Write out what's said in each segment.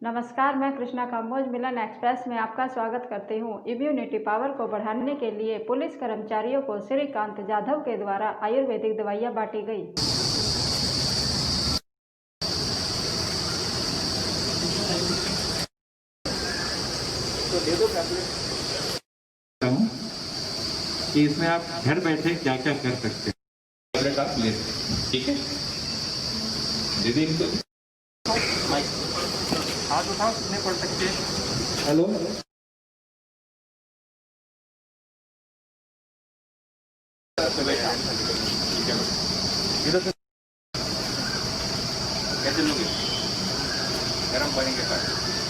नमस्कार, मैं कृष्णा काम्बोज मिलन एक्सप्रेस में आपका स्वागत करती हूँ। इम्यूनिटी पावर को बढ़ाने के लिए पुलिस कर्मचारियों को श्रीकांत जाधव के द्वारा आयुर्वेदिक दवाइयाँ बांटी गई। तो दे दो कि इसमें आप घर बैठे क्या क्या कर सकते हैं, आप ले सकते, ठीक है दीदी। इनको हाथ उठाओ, कितने पढ़ सकते हैं। हेलो, कैसे लोगे गर्म पानी के साथ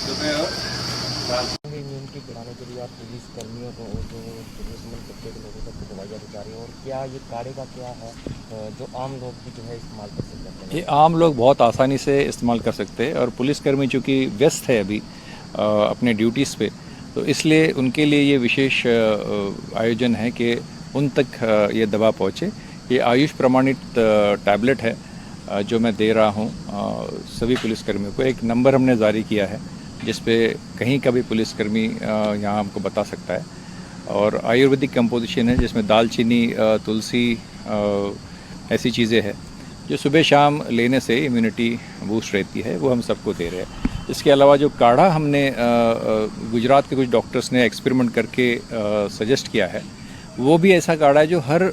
सुबह और इम्यूनिटी बढ़ाने के लिए आप पुलिस कर्मियों को और जो पुलिसमैन प्रत्येक लोगों तक दवाइयाँ पहुँचा रही हैं, और क्या ये काढ़े का क्या है जो आम लोग भी जो है इस्तेमाल कर सकते हैं? ये आम लोग बहुत आसानी से इस्तेमाल कर सकते हैं, और पुलिसकर्मी चूँकि व्यस्त है अभी अपने ड्यूटीज़ पे, तो इसलिए उनके लिए ये विशेष आयोजन है कि उन तक ये दवा पहुँचे। ये आयुष प्रमाणित टैबलेट है जो मैं दे रहा हूँ सभी पुलिसकर्मियों को। एक नंबर हमने जारी किया है जिस पे कहीं का भी पुलिसकर्मी यहाँ हमको बता सकता है, और आयुर्वेदिक कंपोजिशन है जिसमें दालचीनी, तुलसी, ऐसी चीज़ें हैं जो सुबह शाम लेने से इम्यूनिटी बूस्ट रहती है, वो हम सबको दे रहे हैं। इसके अलावा जो काढ़ा हमने गुजरात के कुछ डॉक्टर्स ने एक्सपेरिमेंट करके सजेस्ट किया है, वो भी ऐसा काढ़ा है जो हर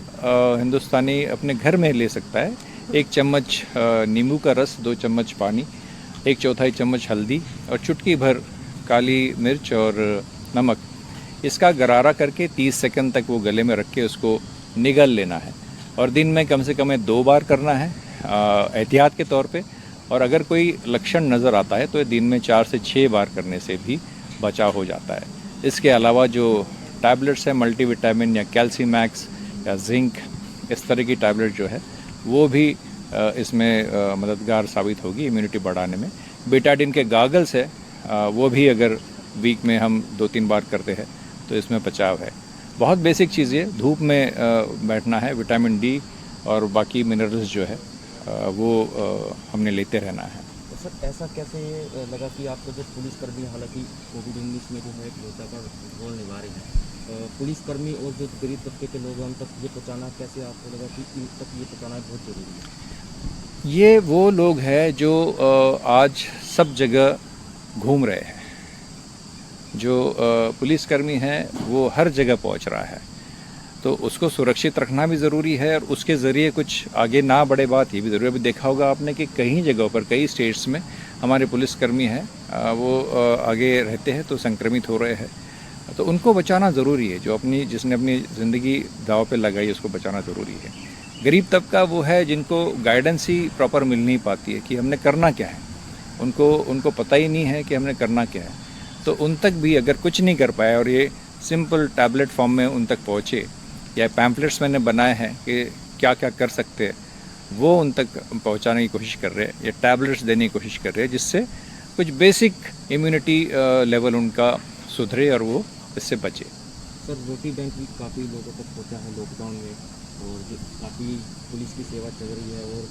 हिंदुस्तानी अपने घर में ले सकता है। 1 चम्मच नींबू का रस, 2 चम्मच पानी, 1/4 चम्मच हल्दी और चुटकी भर काली मिर्च और नमक, इसका गरारा करके 30 सेकंड तक वो गले में रख के उसको निगल लेना है, और दिन में कम से कम 2 बार करना है एहतियात के तौर पे। और अगर कोई लक्षण नज़र आता है तो दिन में 4 से 6 बार करने से भी बचाव हो जाता है। इसके अलावा जो टैबलेट्स हैं मल्टीविटामिन या कैल्सीमैक्स या जिंक, इस तरह की टैबलेट जो है वो भी इसमें मददगार साबित होगी इम्यूनिटी बढ़ाने में। बेटाडिन के गागल्स है, वो भी अगर वीक में हम 2-3 बार करते हैं तो इसमें बचाव है। बहुत बेसिक चीज़ है, धूप में बैठना है, विटामिन डी और बाकी मिनरल्स जो है वो हमने लेते रहना है। तो सर ऐसा कैसे लगा कि आपको जो पुलिसकर्मी, हालांकि कोविड-19 में जो है एक योद्धा का रोल निभा रहे हैं, पुलिसकर्मी और जो गरीब तबके के लोग हैं उन तक ये पहुँचाना, कैसे आपको लगा कि इन तक ये पहुँचाना बहुत ज़रूरी है? ये वो लोग हैं जो आज सब जगह घूम रहे हैं। जो पुलिसकर्मी हैं वो हर जगह पहुंच रहा है, तो उसको सुरक्षित रखना भी ज़रूरी है, और उसके ज़रिए कुछ आगे ना बढ़े बात ये भी ज़रूरी है। अभी देखा होगा आपने कि कई जगहों पर, कई स्टेट्स में हमारे पुलिसकर्मी हैं वो आगे रहते हैं तो संक्रमित हो रहे हैं, तो उनको बचाना ज़रूरी है। जो जिसने अपनी ज़िंदगी दांव पे लगाई उसको बचाना ज़रूरी है। गरीब तबका वो है जिनको गाइडेंस ही प्रॉपर मिल नहीं पाती है कि हमने करना क्या है, उनको पता ही नहीं है कि हमने करना क्या है, तो उन तक भी अगर कुछ नहीं कर पाए और ये सिंपल टैबलेट फॉर्म में उन तक पहुँचे, या पैम्पलेट्स मैंने बनाए हैं कि क्या क्या कर सकते हैं, वो उन तक पहुँचाने की कोशिश कर रहे हैं, या टैबलेट्स देने की कोशिश कर रहे हैं जिससे कुछ बेसिक इम्यूनिटी लेवल उनका सुधरे और वो इससे बचे। सर रोटी बैंक भी काफ़ी लोगों तक पहुँचा है लॉकडाउन में, और जो काफ़ी पुलिस की सेवा चल रही है, और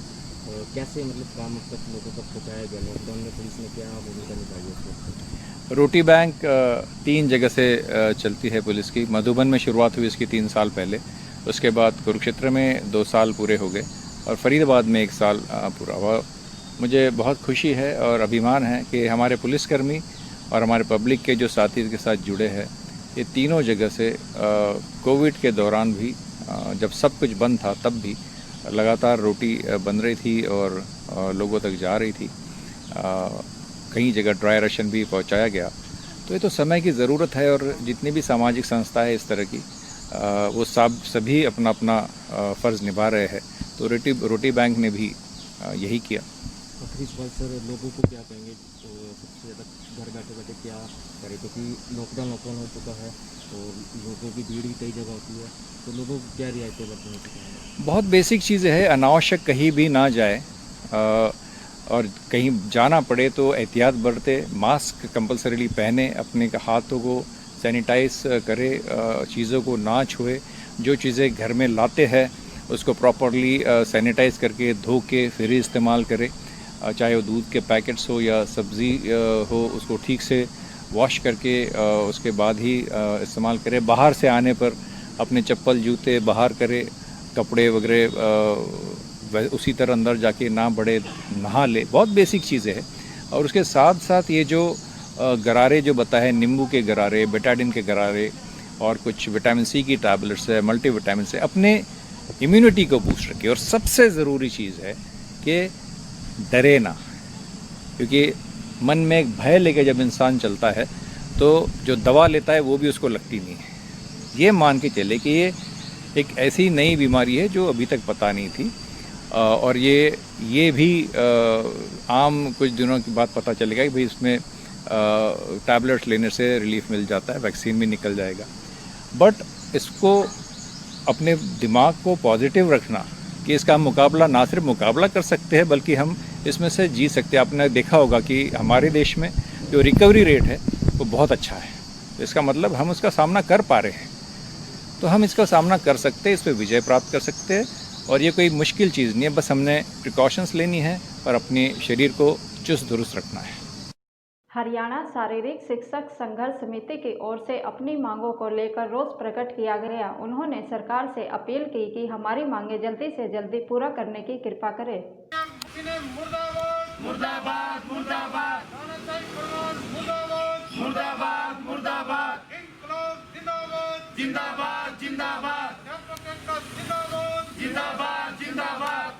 कैसे मतलब काम तक लोगों तक पहुँचाया गया लॉकडाउन में, पुलिस ने क्या भूमिका निभाई है? रोटी बैंक 3 जगह से चलती है पुलिस की। मधुबन में शुरुआत हुई इसकी 3 साल पहले, उसके बाद कुरुक्षेत्र में 2 साल पूरे हो गए, और फरीदाबाद में 1 साल पूरा हुआ। मुझे बहुत खुशी है और अभिमान है कि हमारे पुलिसकर्मी और हमारे पब्लिक के जो साथी इसके साथ जुड़े हैं, ये तीनों जगह से कोविड के दौरान भी, जब सब कुछ बंद था तब भी लगातार रोटी बन रही थी और लोगों तक जा रही थी। कई जगह ड्राई राशन भी पहुंचाया गया। तो ये तो समय की ज़रूरत है, और जितनी भी सामाजिक संस्था है इस तरह की, वो सभी अपना अपना फ़र्ज़ निभा रहे हैं। तो रोटी बैंक ने भी यही किया। आखिरी सवाल सर, लोगों को क्या कहेंगे तो सबसे ज़्यादा घर बैठे बैठे क्या करें, क्योंकि लॉकडाउन हो चुका है और लोगों की भीड़ भी कई जगह होती है, तो लोगों को क्या रियायतें बरतनी चाहिए? बहुत बेसिक चीज़ें हैं, अनावश्यक कहीं भी ना जाए, और कहीं जाना पड़े तो एहतियात बरते, मास्क कंपलसरीली पहने, अपने हाथों को सैनिटाइज करे, चीज़ों को ना छुए, जो चीज़ें घर में लाते हैं उसको प्रॉपरली सैनिटाइज करके धो के फिर ही इस्तेमाल करें। चाहे वो दूध के पैकेट्स हो या सब्ज़ी हो, उसको ठीक से वॉश करके उसके बाद ही इस्तेमाल करें। बाहर से आने पर अपने चप्पल जूते बाहर करें, कपड़े वगैरह उसी तरह अंदर जाके ना बढ़े, नहा ले। बहुत बेसिक चीज़ें हैं। और उसके साथ साथ ये जो गरारे जो बताए, नींबू के गरारे, बेटाडिन के गरारे और कुछ विटामिन सी की टैबलेट्स है, मल्टीविटामिन से अपने इम्यूनिटी को बूस्ट रखिए। और सबसे ज़रूरी चीज़ है कि डरे ना, क्योंकि मन में एक भय लेके जब इंसान चलता है तो जो दवा लेता है वो भी उसको लगती नहीं है। ये मान के चले कि ये एक ऐसी नई बीमारी है जो अभी तक पता नहीं थी, और ये भी आम कुछ दिनों के बाद पता चलेगा कि भाई इसमें टैबलेट्स लेने से रिलीफ मिल जाता है, वैक्सीन भी निकल जाएगा। बट इसको अपने दिमाग को पॉजिटिव रखना कि इसका हम मुकाबला ना सिर्फ मुकाबला कर सकते हैं बल्कि हम इसमें से जी सकते हैं। आपने देखा होगा कि हमारे देश में जो रिकवरी रेट है वो बहुत अच्छा है, तो इसका मतलब हम उसका सामना कर पा रहे हैं। तो हम इसका सामना कर सकते हैं, इस पर विजय प्राप्त कर सकते हैं। और ये कोई मुश्किल चीज़ नहीं है, बस हमने प्रिकॉशंस लेनी है और अपने शरीर को चुस्त दुरुस्त रखना है। हरियाणा शारीरिक शिक्षक संघर्ष समिति की ओर से अपनी मांगों को लेकर रोष प्रकट किया गया। उन्होंने सरकार से अपील की कि हमारी मांगें जल्दी से जल्दी पूरा करने की कृपा करें। मुर्दाबाद मुर्दाबाद मुर्दाबाद मुर्दाबाद जिंदाबाद जिंदाबाद जिंदाबाद जिंदाबाद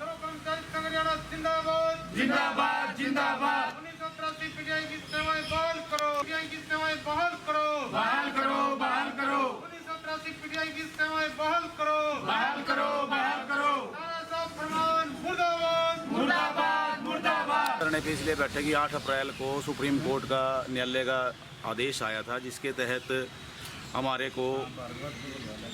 जिंदाबाद जिंदाबाद। 1983 पीटीआई की सेवाएं बहाल करो, पीटीआई की सेवाएं बहाल करो, बहाल करो, बहाल करो। 1983 पीटीआई की सेवाएं बहाल करो, बहाल करो, बहाल करो। नारा साहब फरमान मुर्दाबाद मुर्दाबाद मुर्दाबाद। करने के इसलिए बैठे कि 8 अप्रैल को सुप्रीम कोर्ट का न्यायालय का आदेश आया था, जिसके तहत हमारे को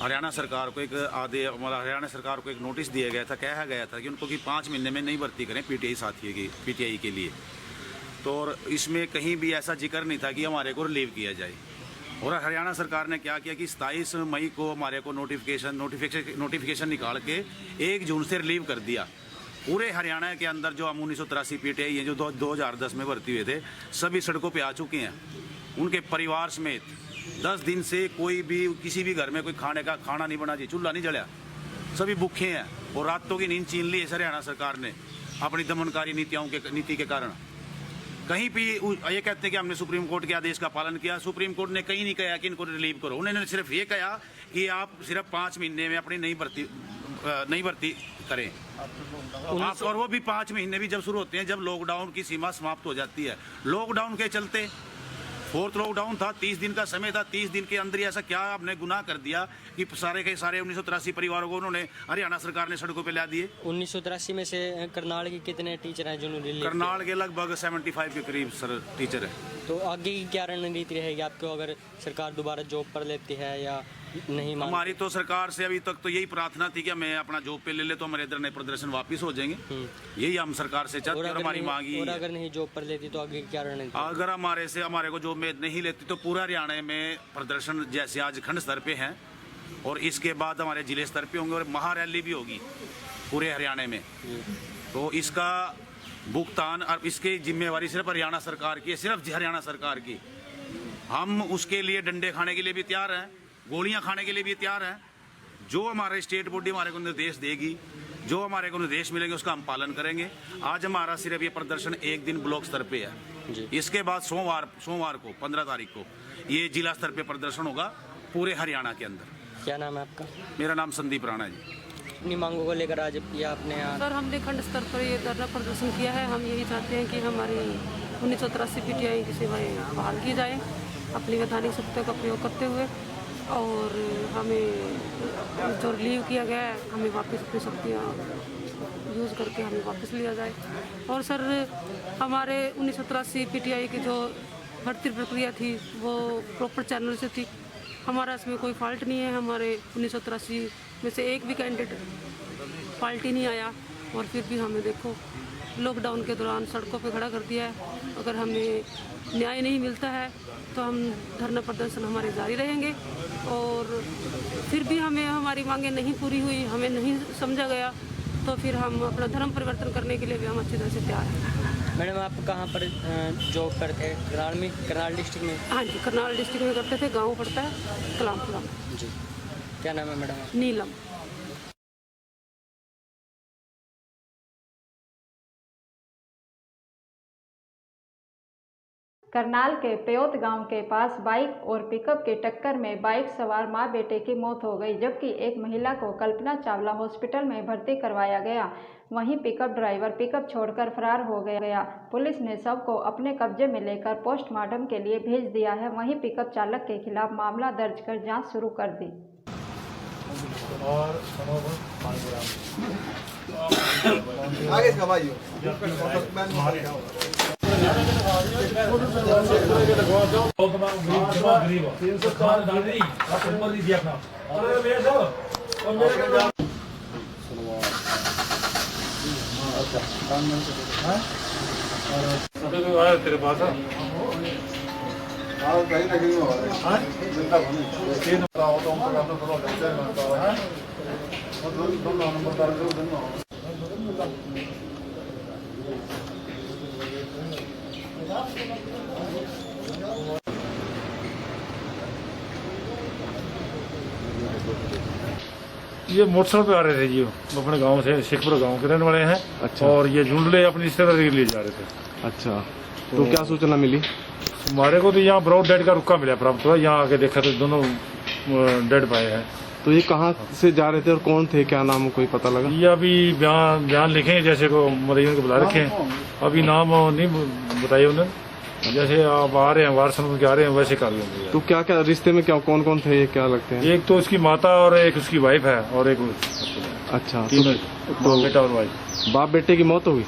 हरियाणा सरकार को हरियाणा सरकार को एक नोटिस दिया गया था। कहा गया था कि उनको कि 5 महीने में नई भर्ती करें पीटीआई साथियों की, पीटीआई के लिए। तो इसमें कहीं भी ऐसा जिक्र नहीं था कि हमारे को रिलीव किया जाए। और हरियाणा सरकार ने क्या किया कि 27 मई को हमारे को नोटिफिकेशन निकाल के 1 जून से रिलीव कर दिया। पूरे हरियाणा के अंदर जो हम 1983 पीटीआई है जो 2010 में भर्ती हुए थे, सभी सड़कों पे आ चुके हैं। उनके परिवार समेत 10 दिन से कोई भी किसी भी घर में कोई खाना नहीं बना जी, चूल्हा नहीं जला, सभी भूखे हैं। और रातों की नींद छीन ली है हरियाणा सरकार ने अपनी दमनकारी नीति के कारण। कहीं भी ये कहते हैं कि हमने सुप्रीम कोर्ट के आदेश का पालन किया। सुप्रीम कोर्ट ने कहीं नहीं कहा कि इनको रिलीव करो। उन्होंने सिर्फ ये कहा कि आप सिर्फ 5 महीने में अपनी नई भर्ती करें। और वो भी 5 महीने भी जब शुरू होते हैं जब लॉकडाउन की सीमा समाप्त हो जाती है। लॉकडाउन के चलते 4th लॉकडाउन था, 30 दिन का समय था। 30 दिन के अंदर ही ऐसा क्या आपने गुनाह कर दिया कि सारे के सारे 1983 परिवारों को उन्होंने हरियाणा सरकार ने सड़कों पे ला दिए। 1983 में से करनाल के कितने टीचर हैं जिन्होंने? करनाल के लगभग 75 के करीब सर टीचर है। तो आगे की क्या रणनीति रहेगी आपको अगर सरकार दोबारा जॉब पर लेती है या नहीं? हमारी तो सरकार से अभी तक तो यही प्रार्थना थी कि हमें अपना जॉब पे ले ले तो हमारे धरने प्रदर्शन वापस हो जाएंगे। यही हम सरकार से चाहते हैं और हमारी मांगी। और अगर नहीं जॉब पर लेती तो आगे क्या रणनीति? अगर हमारे को जॉब में नहीं लेती तो पूरा हरियाणा में प्रदर्शन जैसे आज खंड स्तर पे हैं और इसके बाद हमारे जिले स्तर पे होंगे और महारैली भी होगी पूरे हरियाणा में। तो इसका भुगतान और इसकी जिम्मेवारी सिर्फ हरियाणा सरकार की है, सिर्फ हरियाणा सरकार की। हम उसके लिए डंडे खाने के लिए भी तैयार हैं, गोलियां खाने के लिए भी तैयार हैं। जो हमारे स्टेट बॉडी हमारे को निर्देश देगी, जो हमारे को निर्देश मिलेंगे उसका हम पालन करेंगे। आज हमारा सिर्फ ये प्रदर्शन 1 दिन ब्लॉक स्तर पे है। इसके बाद सोमवार को 15 तारीख को ये जिला स्तर पे प्रदर्शन होगा पूरे हरियाणा के अंदर। क्या नाम है आपका? मेरा नाम संदीप राणा है। अपनी मांगों को लेकर आज किया आपने यहाँ? सर, हमने खंड स्तर पर ये धरना प्रदर्शन किया है। हम यही चाहते हैं कि हमारी 1983 पीटीआई की सेवाएं बहाल की जाए अपनी वैधानिक शक्तियों का प्रयोग करते हुए, और हमें जो रिलीव किया गया है हमें वापस अपनी शक्तियाँ यूज़ करके हमें वापस लिया जाए। और सर, हमारे 1983 पीटीआई की जो भर्ती प्रक्रिया थी वो प्रॉपर चैनल से थी। हमारा इसमें कोई फॉल्ट नहीं है। हमारे 1983 में से एक भी कैंडिडेट फॉल्ट ही नहीं आया और फिर भी हमें देखो लॉकडाउन के दौरान सड़कों पे खड़ा कर दिया है। अगर हमें न्याय नहीं मिलता है तो हम धरना प्रदर्शन हमारे जारी रहेंगे। और फिर भी हमें हमारी मांगें नहीं पूरी हुई, हमें नहीं समझा गया, तो फिर हम अपना धर्म परिवर्तन करने के लिए भी हम अच्छी तरह से तैयार हैं। मैडम आप कहाँ पर जॉब करते हैं? करनाल डिस्ट्रिक्ट में? हाँ जी, करनाल डिस्ट्रिक्ट में करते थे। गाँव पड़ता है कलामपुरा। जी, क्या नाम है मैडम? नीलम। करनाल के प्योत गांव के पास बाइक और पिकअप की टक्कर में बाइक सवार मां बेटे की मौत हो गई, जबकि एक महिला को कल्पना चावला हॉस्पिटल में भर्ती करवाया गया। वहीं पिकअप ड्राइवर पिकअप छोड़कर फरार हो गया। पुलिस ने शव को अपने कब्जे में लेकर पोस्टमार्टम के लिए भेज दिया है। वहीं पिकअप चालक के खिलाफ मामला दर्ज कर जाँच शुरू कर दी। तेरे पास ये मोटरसाइकिल पे आ रहे थे जी, अपने गांव से, शेखपुर गांव के रहने वाले हैं। अच्छा। और ये झुंडले अपनी रिश्तेदारी के लिए जा रहे थे। अच्छा, तो क्या सूचना मिली? हमारे को तो यहाँ ब्रॉड डेड का रुक्का मिला प्राप्त हुआ। यहाँ आके देखा तो दोनों डेड पाए हैं। तो ये कहाँ से जा रहे थे और कौन थे, क्या नाम कोई पता लगा? ये अभी बयान लिखेंगे, जैसे को मरीजों को बुला रखे हैं। अभी नाम नहीं बताया उन्होंने। जैसे आप आ रहे हैं वारसन उनके आ रहे हैं वैसे कर लेंगे। तो क्या क्या रिश्ते में क्या कौन कौन थे, ये क्या लगते हैं? एक तो उसकी माता और एक उसकी वाइफ है और एक अच्छा, तो बेटा और वाइफ। बाप बेटे की मौत हुई?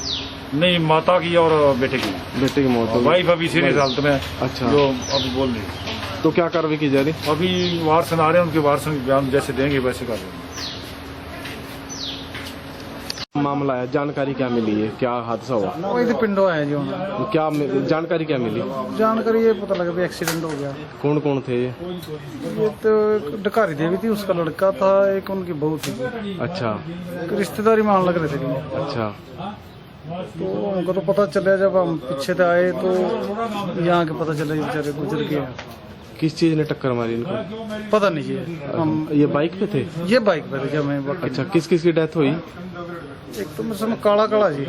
नहीं, माता की और बेटे की। बेटे की मौत हुई। वाइफ अभी सीरियस हालत में। अच्छा, जो अभी बोल रही। तो क्या कार्रवाई की जा रही? अभी वारसन आ रहे हैं, उनके वारसन बयान जैसे देंगे वैसे कर लेंगे। मामला है, जानकारी क्या मिली है, क्या हादसा हुआ? वही तो पिंडो है जो। तो क्या जानकारी क्या मिली? जानकारी ये पता लगा भी एक्सीडेंट हो गया। कौन कौन थे ये? ये तो एक डकारी देवी थी, उसका लड़का था, एक उनकी बहू थी। अच्छा, रिश्तेदारी मान लग रहे थे। अच्छा, तो उनको तो पता चला जब हम पीछे से आए तो यहाँ के पता चला बेचारे गुजर गए। किस चीज ने टक्कर मारी इनको? पता नहीं है। हम ये बाइक पे थे? ये बाइक पे थे जब मैं। अच्छा, किस किस की डेथ हुई? एक तो मुझे काला काला जी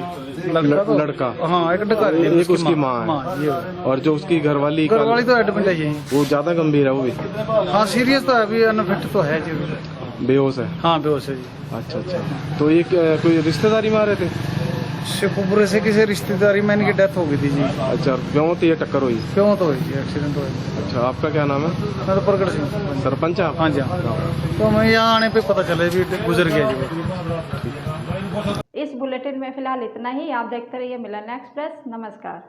लड़का। हाँ, एक डकारी, एक उसकी माँ है। और जो उसकी घरवाली तो एडमिट है यही। वो ज्यादा गंभीर है वो भी? हाँ, सीरियस तो है, अभी अनफिट तो है जी। बेहोश है? हाँ, बेहोश है जी। अच्छा अच्छा, तो ये कोई रिश्तेदारी में आ रहे थे? शेखपुरे से किसी रिश्तेदारी में इनकी डेथ हो गई थी जी। अच्छा, क्यों तो ये टक्कर हुई? क्यों तो हुई जी, एक्सीडेंट हुआ। अच्छा, आपका क्या नाम है? मैं तो प्रगट सिंह, सरपंच आप? हाँ जी। तो मैं यहाँ आने पे पता चला भी गुजर गया जी। इस बुलेटिन में फिलहाल इतना ही। आप देखते रहिए मिलन एक्सप्रेस। नमस्कार।